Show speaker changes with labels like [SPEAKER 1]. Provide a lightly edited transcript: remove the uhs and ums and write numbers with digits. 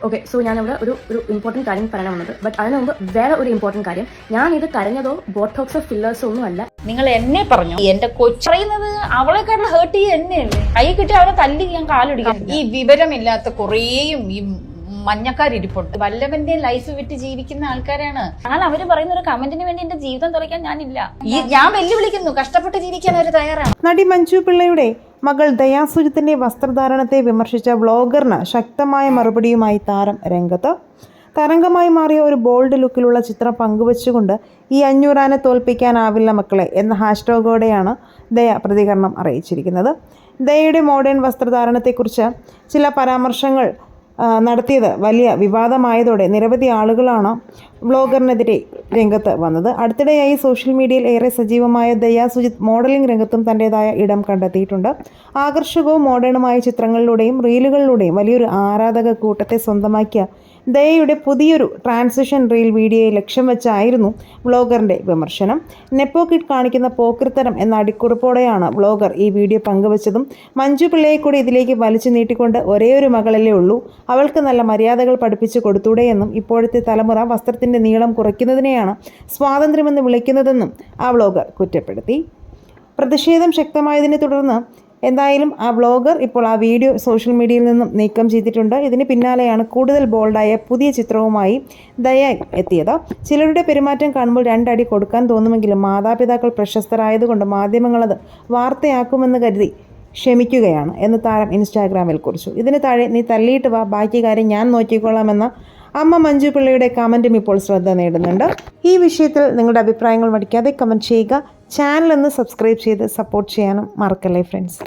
[SPEAKER 1] Okay, so ഞാനിവിടെ ഒരു important കാര്യം പറയാൻ വന്നത്. ബട്ട് അതിന് മുമ്പ് വേറെ ഒരു ഇമ്പോർട്ടൻറ്റ് കാര്യം, ഞാൻ ഇത് കരഞ്ഞതോ ബോട്ടോക്സോ ഫില്ലേഴ്സോ ഒന്നും അല്ല.
[SPEAKER 2] നിങ്ങൾ എന്നെ പറഞ്ഞു എന്റെ കൊച്ചറിയുന്നത് അവളെക്കാട്ടിൽ ഹേർട്ട് ചെയ്യുക എന്നെയല്ലേ. കൈ കിട്ടി അവരെ തല്ലി ഞാൻ കാലൊടിക്കാൻ. ഈ വിവരമില്ലാത്ത കുറേയും ഈ മഞ്ഞക്കാരിപ്പുണ്ട്. വല്ലവന്റെയും ലൈഫ് വിറ്റ് ജീവിക്കുന്ന ആൾക്കാരാണ്. ഞാൻ അവര് പറയുന്ന ഒരു കമന്റിന് വേണ്ടി എന്റെ ജീവിതം തുറയ്ക്കാൻ ഞാനില്ല. ഞാൻ വെല്ലുവിളിക്കുന്നു, കഷ്ടപ്പെട്ട് ജീവിക്കാൻ അവർ തയ്യാറാണ്.
[SPEAKER 3] നടി മഞ്ജു പിള്ളയുടെ മകൾ ദയാ സുജിത്തിന്റെ വസ്ത്രധാരണത്തെ വിമർശിച്ച വ്ളോഗറിന് ശക്തമായ മറുപടിയുമായി താരം രംഗത്ത്. തരംഗമായി മാറിയ ഒരു ബോൾഡ് ലുക്കിലുള്ള ചിത്രം പങ്കുവച്ചുകൊണ്ട് ഈ 500 ആനെ തോൽപ്പിക്കാനാവില്ല മക്കളെ എന്ന ഹാഷ്ടാഗോടെയാണ് ദയ പ്രതികരണം അറിയിച്ചിരിക്കുന്നത്. ദയയുടെ മോഡേൺ വസ്ത്രധാരണത്തെക്കുറിച്ച് ചില പരാമർശങ്ങൾ നടത്തിയത് വലിയ വിവാദമായതോടെ നിരവധി ആളുകളാണ് വ്ളോഗറിനെതിരെ രംഗത്ത് വന്നത്. അടുത്തിടെയായി സോഷ്യൽ മീഡിയയിൽ ഏറെ സജീവമായ ദയാ സുജിത് മോഡലിംഗ് രംഗത്തും തൻ്റേതായ ഇടം കണ്ടെത്തിയിട്ടുണ്ട്. ആകർഷകവും മോഡേണുമായ ചിത്രങ്ങളിലൂടെയും റീലുകളിലൂടെയും വലിയൊരു ആരാധക കൂട്ടത്തെ സ്വന്തമാക്കിയ ദയയുടെ പുതിയൊരു ട്രാൻസിഷൻ റീൽ വീഡിയോയെ ലക്ഷ്യം വെച്ചായിരുന്നു വ്ളോഗറിൻ്റെ വിമർശനം. നെപ്പോ കിഡ് കാണിക്കുന്ന പോക്രിത്തരം എന്ന അടിക്കുറിപ്പോടെയാണ് വ്ളോഗർ ഈ വീഡിയോ പങ്കുവച്ചതും. മഞ്ജു പിള്ളയെ കൂടി ഇതിലേക്ക് വലിച്ചു നീട്ടിക്കൊണ്ട് ഒരേയൊരു മകളല്ലേ ഉള്ളൂ, അവൾക്ക് നല്ല മര്യാദകൾ പഠിപ്പിച്ചു കൊടുത്തൂടെയെന്നും ഇപ്പോഴത്തെ തലമുറ വസ്ത്രത്തിൻ്റെ നീളം കുറയ്ക്കുന്നതിനെയാണ് സ്വാതന്ത്ര്യമെന്ന് വിളിക്കുന്നതെന്നും ആ വ്ളോഗർ കുറ്റപ്പെടുത്തി. പ്രതിഷേധം ശക്തമായതിനെ തുടർന്ന് എന്തായാലും ആ വ്ളോഗർ ഇപ്പോൾ ആ വീഡിയോ സോഷ്യൽ മീഡിയയിൽ നിന്നും നീക്കം ചെയ്തിട്ടുണ്ട്. ഇതിന് പിന്നാലെയാണ് കൂടുതൽ ബോൾഡായ പുതിയ ചിത്രവുമായി ദയ എത്തിയത്. ചിലരുടെ പെരുമാറ്റം കാണുമ്പോൾ 2 അടി കൊടുക്കാൻ തോന്നുമെങ്കിലും മാതാപിതാക്കൾ പ്രശസ്തരായതുകൊണ്ട് മാധ്യമങ്ങളത് വാർത്തയാക്കുമെന്ന് കരുതി ക്ഷമിക്കുകയാണ് എന്ന് താരം ഇൻസ്റ്റാഗ്രാമിൽ കുറിച്ചു. ഇതിന് താഴെ നീ തള്ളിയിട്ട് വാ, ബാക്കി കാര്യം ഞാൻ നോക്കിക്കൊള്ളാമെന്ന അമ്മ മഞ്ജു പിള്ളയുടെ കമൻറ്റും ഇപ്പോൾ ശ്രദ്ധ നേടുന്നുണ്ട്. ഈ വിഷയത്തിൽ നിങ്ങളുടെ അഭിപ്രായങ്ങൾ മടിക്കാതെ കമൻറ്റ് ചെയ്യുക. ചാനൽ ഒന്ന് സബ്സ്ക്രൈബ് ചെയ്ത് സപ്പോർട്ട് ചെയ്യാനും മറക്കല്ലേ ഫ്രണ്ട്സ്.